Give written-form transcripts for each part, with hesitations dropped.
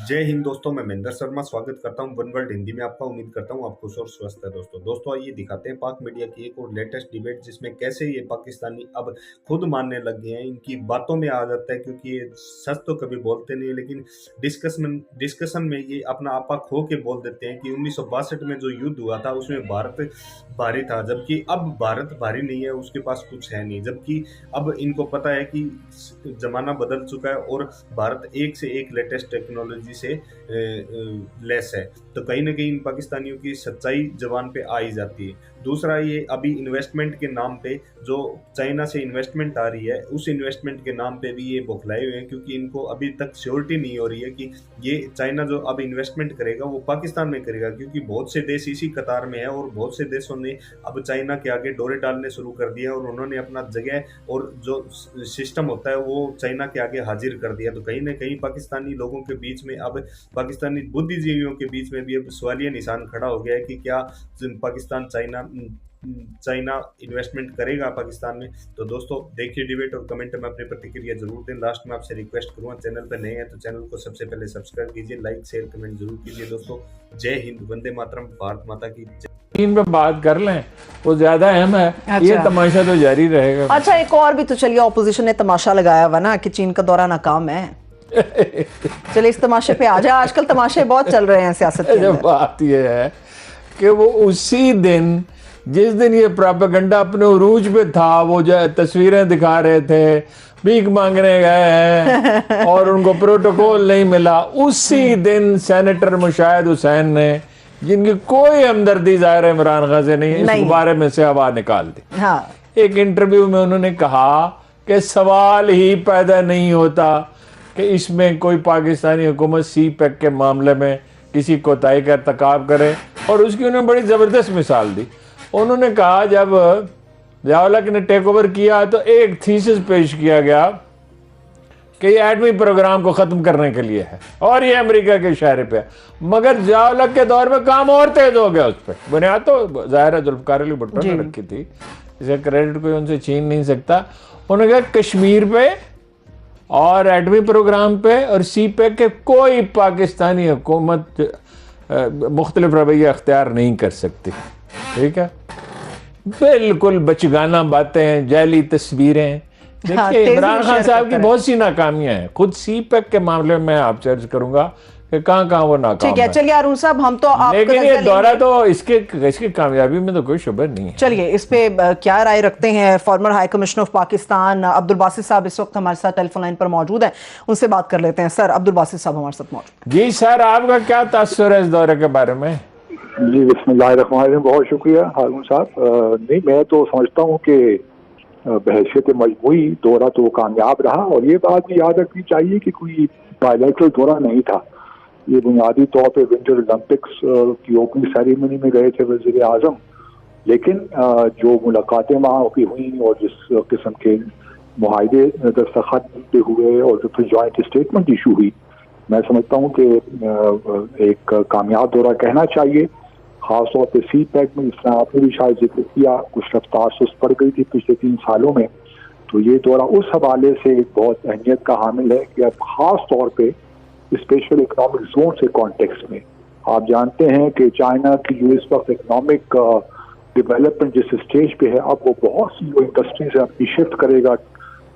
जय हिंद दोस्तों, मैं महेंद्र शर्मा स्वागत करता हूं वन वर्ल्ड हिंदी में आपका। उम्मीद करता हूं आप खुश और स्वस्थ है। दोस्तों आइए दिखाते हैं पाक मीडिया की एक और लेटेस्ट डिबेट, जिसमें कैसे ये पाकिस्तानी अब खुद मानने लग गए हैं। इनकी बातों में आ जाता है, क्योंकि ये सच तो कभी बोलते नहीं है, लेकिन डिस्कशन में ये अपना आपा खो के बोल देते हैं कि 1962 में जो युद्ध हुआ था उसमें भारत भारी था, जबकि अब भारत भारी नहीं है, उसके पास कुछ है नहीं। जबकि अब इनको पता है कि जमाना बदल चुका है और भारत एक से एक लेटेस्ट टेक्नोलॉजी से लेस है। तो कहीं ना कहीं इन पाकिस्तानियों की सच्चाई जबान पे आ ही जाती है। दूसरा, ये अभी इन्वेस्टमेंट के नाम पे जो चाइना से इन्वेस्टमेंट आ रही है, उस इन्वेस्टमेंट के नाम पे भी ये बौखलाए हुए हैं, क्योंकि इनको अभी तक श्योरिटी नहीं हो रही है कि ये चाइना जो अब इन्वेस्टमेंट करेगा वो पाकिस्तान में करेगा, क्योंकि बहुत से देश इसी कतार में है और बहुत से देशों ने अब चाइना के आगे डोरे डालने शुरू कर दिया और उन्होंने अपना जगह और जो सिस्टम होता है वो चाइना के आगे हाजिर कर दिया। तो कहीं ना कहीं पाकिस्तानी लोगों के बीच में अब, पाकिस्तानी बुद्धिजीवियों के बीच में भी अब सवालिया निशान खड़ा हो गया है कि क्या पाकिस्तान चाइना इन्वेस्टमेंट करेगा पाकिस्तान में। तो दोस्तों देखिए डिबेट और कमेंट में अपनी प्रतिक्रिया जरूर दें। लास्ट में आपसे रिक्वेस्ट करूंगा, चैनल पर नए हैं तो चैनल को सबसे पहले सब्सक्राइब कीजिए, लाइक शेयर कमेंट जरूर कीजिए। दोस्तों जय हिंद, वंदे मातरम, भारत माता की जय। चीन पे बात कर लें वो ज्यादा अहम है। अच्छा। ये तमाशा तो जारी रहेगा। अच्छा, एक और भी तो चलिए, ऑपोजिशन ने तमाशा लगाया हुआ ना कि चीन का दौरा नाकाम है। चलिए इस तमाशे पे आ जाए। आजकल तमाशे बहुत चल रहे हैं सियासत के अंदर। बात ये है कि वो उसी दिन जिस दिन ये प्रोपेगेंडा अपने उरूज पे था, वो जो तस्वीरें दिखा रहे थे, भीख मांगने गए हैं और उनको प्रोटोकॉल नहीं मिला, उसी दिन सेनेटर मुशाहिद हुसैन ने, जिनकी कोई हमदर्दी ज़ाहिर इमरान खान से नहीं, इस बारे में से हवा निकाल दी। हाँ। एक इंटरव्यू में उन्होंने कहा कि सवाल ही पैदा नहीं होता कि इसमें कोई पाकिस्तानी हुकूमत सी पैक के मामले में किसी कोताही का इर्तिकाब करे, और उसकी उन्होंने बड़ी ज़बरदस्त मिसाल दी। उन्होंने कहा जब ज़िया-उल-हक ने टेक ओवर किया तो एक थीसिस पेश किया गया कि ये एटमी प्रोग्राम को ख़त्म करने के लिए है और ये अमेरिका के इशारे पे है, मगर ज़िया-उल-हक के दौर में काम और तेज़ हो गया। उस पर बुनियाद तो ज़ाहिर है जुल्फ़िकार अली भुट्टो ने रखी थी, इसे क्रेडिट कोई उनसे छीन नहीं सकता। उन्होंने कहा कश्मीर पे और एटमी प्रोग्राम पे और सी पैक के कोई पाकिस्तानी हुकूमत मुख्तलिफ रवैया अख्तियार नहीं कर सकती। ठीक है, बिल्कुल बचगाना बातें, जाली तस्वीरें। देखिए इमरान खान साहब की बहुत सी नाकामियां हैं। खुद सी पैक के मामले में आप चर्च करूंगा कि कहाँ वो नाकाम ठीक है। चलिए अरुण साहब, हम तो आप, लेकिन ये दौरा तो इसके कामयाबी में तो कोई शुबह नहीं है। चलिए इस पे क्या राय रखते हैं farmer high commissioner of Pakistan Abdul Basit साहब इस वक्त हमारे साथ टेलीफोन लाइन पर मौजूद हैं, उनसे बात कर लेते हैं। सर अब्दुल बासित साहब हमारे साथ मौजूद। जी सर, आपका क्या तासुर है इस दौरे के बारे में? जी बिस्मिल्लाहिर्रहमानिर्रहीम, बहुत शुक्रिया हारून साहब। नहीं, मैं तो समझता हूँ कि बहैसियत मजमूई दौरा तो कामयाब रहा, और ये बात भी याद रखनी चाहिए कि कोई बायलैटरल दौरा नहीं था। ये बुनियादी तौर पे विंटर ओलंपिक्स की ओपनिंग सेरेमनी में गए थे वज़ीर आज़म, लेकिन जो मुलाकातें वहाँ की हुई और जिस किस्म के मुआहदे दस्तखत पे हुए और जो फिर जॉइंट स्टेटमेंट इशू हुई, मैं समझता हूँ कि एक कामयाब दौरा कहना चाहिए। खासतौर पर सी पैक में, जिस तरह आपने भी शायद जिक्र किया, कुछ रफ्तार सुस्त पड़ गई थी पिछले 3 सालों में, तो ये दौरा उस हवाले से एक बहुत अहमियत का हामिल है कि अब खास तौर पे स्पेशल इकोनॉमिक जोन से कॉन्टेक्स्ट में आप जानते हैं कि चाइना की जो इस वक्त इकोनॉमिक डेवलपमेंट जिस स्टेज पे है, अब वो बहुत सी जो इंडस्ट्रीज है अपनी शिफ्ट करेगा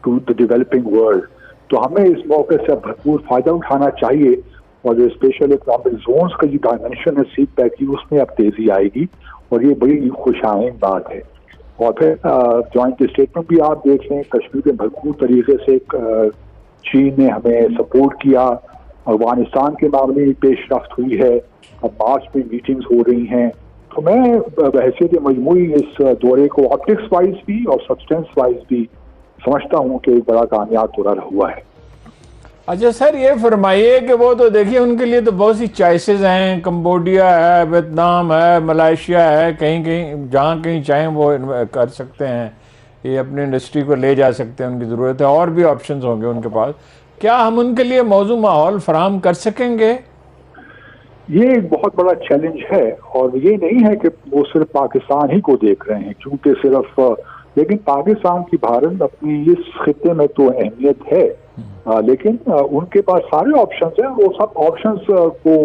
टू द डेवलपिंग वर्ल्ड। तो हमें इस मौके से भरपूर फायदा उठाना चाहिए, और जो स्पेशल इकोनॉमिक जोन्स का जो डायमेंशन है सी पैक की, उसमें अब तेजी आएगी और ये बड़ी खुशाइन बात है। और फिर जॉइंट स्टेटमेंट भी आप देख लें, कश्मीर में भरपूर तरीके से चीन ने हमें सपोर्ट किया, अफगानिस्तान के मामले में पेशरफ्त हुई है, अब मार्च में मीटिंग्स हो रही हैं। तो मैं बहैसियत मजमूई इस दौरे को ऑप्टिक्स वाइज भी और सब्सटेंस वाइज भी समझता हूँ कि एक बड़ा कामयाब दौरा हुआ है। अच्छा सर, ये फरमाइए कि वो तो देखिए उनके लिए तो बहुत सी चॉइसेस हैं, कंबोडिया है, वियतनाम है, मलेशिया है, कहीं कहीं जहाँ कहीं चाहें वो कर सकते हैं, ये अपनी इंडस्ट्री को ले जा सकते हैं, उनकी ज़रूरत है, और भी ऑप्शंस होंगे उनके पास। क्या हम उनके लिए मौजूद माहौल फराहम कर सकेंगे? ये एक बहुत बड़ा चैलेंज है, और ये नहीं है कि वो सिर्फ पाकिस्तान ही को देख रहे हैं, क्योंकि सिर्फ लेकिन पाकिस्तान की भारत अपनी इस खित्ते में तो अहमियत है, लेकिन उनके पास सारे ऑप्शंस हैं, वो सब ऑप्शंस को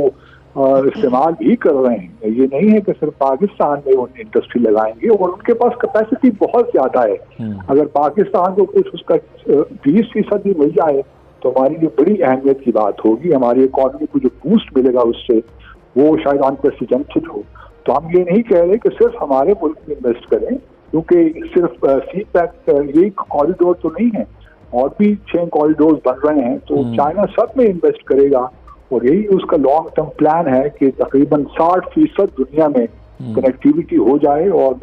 इस्तेमाल भी कर रहे हैं। ये नहीं है कि सिर्फ पाकिस्तान में वो इंडस्ट्री लगाएंगे, और उनके पास कैपेसिटी बहुत ज्यादा है। अगर पाकिस्तान को कुछ उसका 20% भी मिल जाए तो हमारी लिए बड़ी अहमियत की बात होगी। हमारी इकॉनमी को जो बूस्ट मिलेगा उससे वो शायद अनप्रेसिडेंटेड हो। तो हम ये नहीं कह रहे कि सिर्फ हमारे मुल्क में इन्वेस्ट करें, क्योंकि सिर्फ सी पैक यही कॉरिडोर तो नहीं है, और भी 6 कॉरिडोर बन रहे हैं। तो चाइना सब में इन्वेस्ट करेगा, और यही उसका लॉन्ग टर्म प्लान है कि तकरीबन 60% दुनिया में कनेक्टिविटी हो जाए, और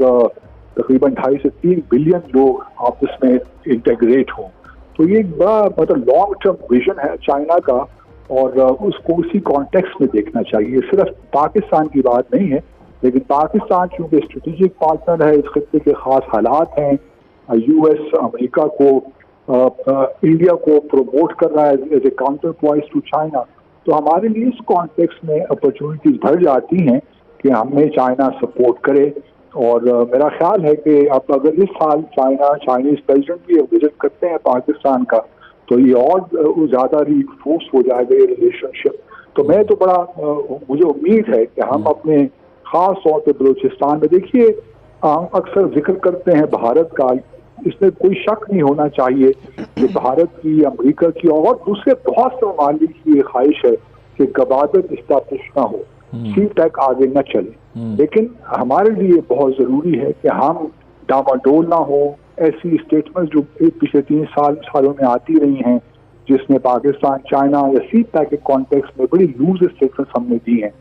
तकरीबन 2.5 से 3 बिलियन लोग आपस में इंटेग्रेट हों। तो ये एक बड़ा मतलब लॉन्ग टर्म विजन है चाइना का, और उसको उसी कॉन्टेक्स्ट में देखना चाहिए। सिर्फ पाकिस्तान की बात नहीं है, लेकिन पाकिस्तान चूंकि स्ट्रेटेजिक पार्टनर है, इस खत्ते के खास हालात हैं, यूएस अमेरिका को इंडिया को प्रमोट कर रहा है as a counter point to China, तो हमारे लिए इस कॉन्टेक्स्ट में अपॉर्चुनिटीज बढ़ जाती हैं कि हमें चाइना सपोर्ट करे। और मेरा ख्याल है कि अब अगर इस साल चाइनीज प्रेसिडेंट भी विजिट करते हैं पाकिस्तान का, तो ये और ज़्यादा रीइंफोर्स हो जाएगा ये रिलेशनशिप। तो मैं तो बड़ा मुझे उम्मीद है कि हम अपने खास तौर पर बलूचिस्तान में, देखिए अक्सर जिक्र करते हैं भारत का, इसमें कोई शक नहीं होना चाहिए कि भारत की, अमेरिका की और दूसरे बहुत से ममालिक की ये ख्वाहिश है कि गबादत इस्टेब्लिश ना हो, सी पैक आगे न चले। लेकिन हमारे लिए बहुत जरूरी है कि हम डामाडोल ना हो। ऐसी स्टेटमेंट जो पिछले 3 सालों में आती रही हैं, जिसमें पाकिस्तान चाइना या सी पैक के कॉन्टेक्स्ट में बड़ी लूज स्टेटमेंट हमने दी हैं,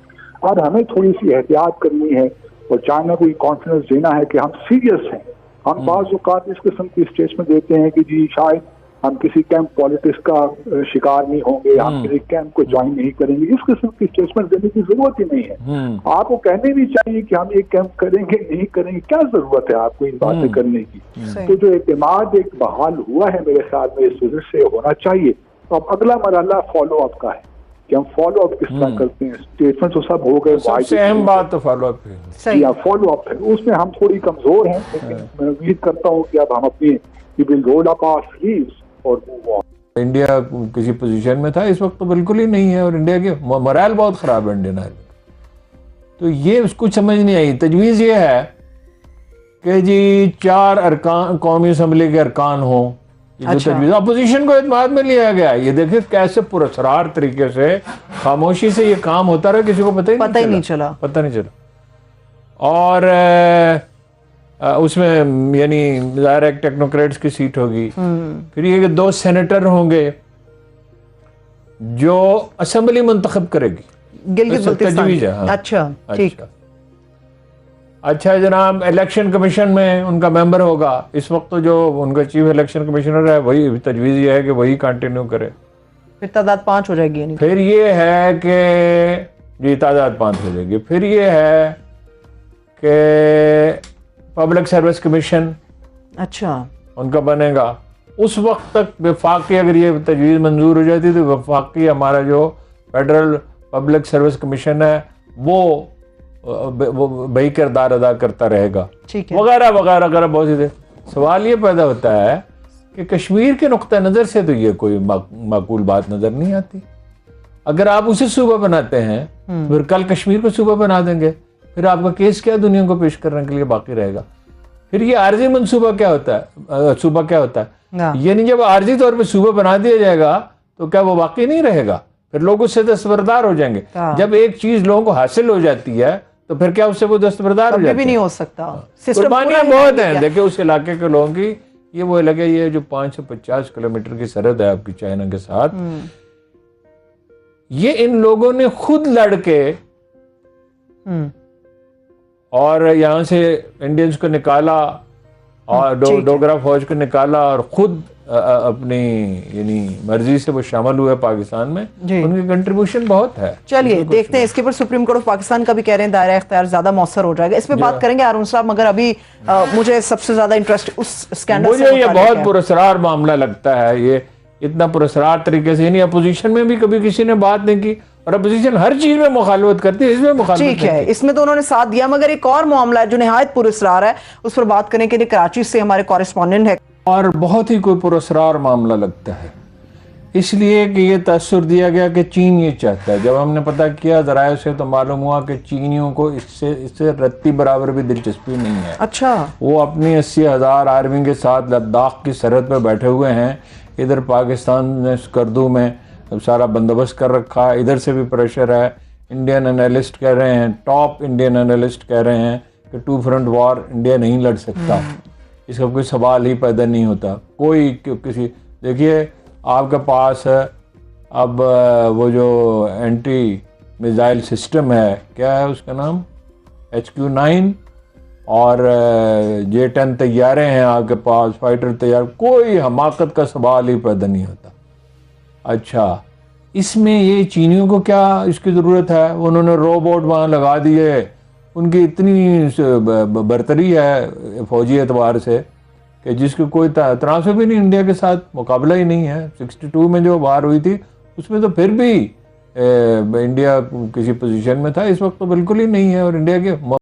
और हमें थोड़ी सी एहतियात करनी है और चाइना को ये कॉन्फिडेंस देना है कि हम सीरियस हैं। हम बाज़ औक़ात इस किस्म की स्टेटमेंट देते हैं कि जी शायद हम किसी कैंप पॉलिटिक्स का शिकार नहीं होंगे, हम किसी कैंप को ज्वाइन नहीं करेंगे। इस किस्म की स्टेटमेंट देने की जरूरत ही नहीं है। आपको कहने भी चाहिए कि हम ये कैंप करेंगे नहीं करेंगे, क्या जरूरत है आपको इन बातें करने की। तो जो एतमाद एक बहाल हुआ है मेरे ख्याल में इस वजह से होना चाहिए। अब अगला मरहला फॉलो अप का है कि हम फॉलो अप किस तरह करते हैं। स्टेटमेंट तो सब हो गए, सबसे अहम बात तो फॉलो अप है, फॉलो अप है, उसमें हम थोड़ी कमजोर हैं, लेकिन मैं उम्मीद करता हूँ कि अब हम अपनी will roll up our sleeves और मूव ऑन। इंडिया किसी पोजीशन में था, इस वक्त तो बिल्कुल ही नहीं है, और इंडिया की मोरल बहुत खराब है इंडियन आर्मी। तो ये उसको समझ नहीं आई। तजवीज़ ये है कि जी 4 अरकान कौमी असम्बली के अरकान हो, अच्छा। तजवीज़ अपोजिशन को एतमाद में लिया गया। ये देखिए कैसे पुरस्कार तरीके से खामोशी से ये काम होता रहा, किसी को पता ही नहीं चला। और उसमें यानी ज़ाहिर है टेक्नोक्रेट्स की सीट होगी, फिर ये 2 सेनेटर होंगे जो असेंबली मुंतखब करेगी, तजवीज़ है। हाँ। अच्छा ठीक। अच्छा जनाब, इलेक्शन कमीशन में उनका मेंबर होगा। इस वक्त तो जो उनका चीफ इलेक्शन कमिश्नर है, वही तजवीज़ ये है कि वही कंटिन्यू करे, फिर तादाद 5 हो जाएगी। फिर ये है कि जी तादाद 5 हो जाएगी। फिर ये है कि पब्लिक सर्विस कमीशन, अच्छा, उनका बनेगा। उस वक्त तक वफाकी, अगर ये तजवीज़ मंजूर हो जाती तो वफाकी हमारा जो फेडरल पब्लिक सर्विस कमीशन है वो वही किरदार अदा करता रहेगा, वगैरह वगैरह वगैरह बहुत सी। सवाल ये पैदा होता है कि कश्मीर के नुक्ता नज़र से तो ये कोई माकूल बात नज़र नहीं आती। अगर आप उसे सूबा बनाते हैं, फिर कल कश्मीर को सूबा बना देंगे, फिर आपका केस क्या दुनिया को पेश करने के लिए बाकी रहेगा। फिर ये आर्जी मनसूबा क्या होता है, सूबा क्या होता है, यानी जब आर्जी तौर पे सूबा बना दिया जाएगा तो क्या वो बाकी नहीं रहेगा, फिर लोग उससे दस्तबरदार हो जाएंगे। जब एक चीज लोगों को हासिल हो जाती है तो फिर क्या उससे वो दस्तबरदार हो जाते हैं? भी नहीं हो सकता। कुर्बानियां बहुत हैं। देखिए उस इलाके के लोगों की, ये वो लगे, ये जो 550 किलोमीटर की सरहद है आपकी चाइना के साथ, ये इन लोगों ने खुद लड़के और यहाँ से इंडियंस को निकाला और डोगरा फौज को निकाला और खुद अपनी यानी मर्जी से वो शामिल हुए पाकिस्तान में। उनकी कंट्रीब्यूशन बहुत है। चलिए देखते हैं, इसके ऊपर सुप्रीम कोर्ट ऑफ पाकिस्तान का भी कह रहे हैं दायरा इख्तियार ज्यादा मौसर हो जाएगा, इस पे बात करेंगे हारून साहब। मगर अभी मुझे सबसे ज्यादा इंटरेस्ट उस स्कैंडल मुझे ये बहुत पुरस्कार मामला लगता है। ये इतना पुरस्कार तरीके से, यानी अपोजिशन में भी कभी किसी ने बात नहीं की, और अपोजिशन हर चीज में मुखालफत करती है, इसमें मुखालफत ठीक है, इसमें तो उन्होंने साथ दिया। मगर एक और मामला है जो निहायत पुरस्कार है, उस पर बात करने के लिए कराची से हमारे कॉरेस्पॉन्डेंट है। और बहुत ही कोई पुरस्कार मामला लगता है। इसलिए कि ये तसर दिया गया कि चीन ये चाहता है। जब हमने पता किया ज़राए से तो मालूम हुआ कि चीनियों को इससे रत्ती बराबर भी दिलचस्पी नहीं है। अच्छा। वो अपनी 80,000 आर्मी के साथ लद्दाख की सरहद पर बैठे हुए हैं। इधर पाकिस्तान ने स्कर्दू में सारा बंदोबस्त कर रखा है, इधर से भी प्रेशर है। इंडियन एनालिस्ट कह रहे हैं, टॉप इंडियन एनालिस्ट कह रहे हैं कि 2 फ्रंट वॉर इंडिया नहीं लड़ सकता, इसका कोई सवाल ही पैदा नहीं होता। कोई किसी, देखिए आपके पास अब वो जो एंटी मिसाइल सिस्टम है, क्या है उसका नाम, HQ-9 और J-10 तैयारे हैं आपके पास, फाइटर तैयार, कोई हमाकत का सवाल ही पैदा नहीं होता। अच्छा, इसमें ये चीनियों को क्या इसकी ज़रूरत है? उन्होंने रोबोट वहाँ लगा दिए, उनकी इतनी बर्तरी है फौजी एतबार से कि जिसको कोई तनासुर भी नहीं, इंडिया के साथ मुकाबला ही नहीं है। 62 में जो वार हुई थी उसमें तो फिर भी इंडिया किसी पोजीशन में था, इस वक्त तो बिल्कुल ही नहीं है। और इंडिया के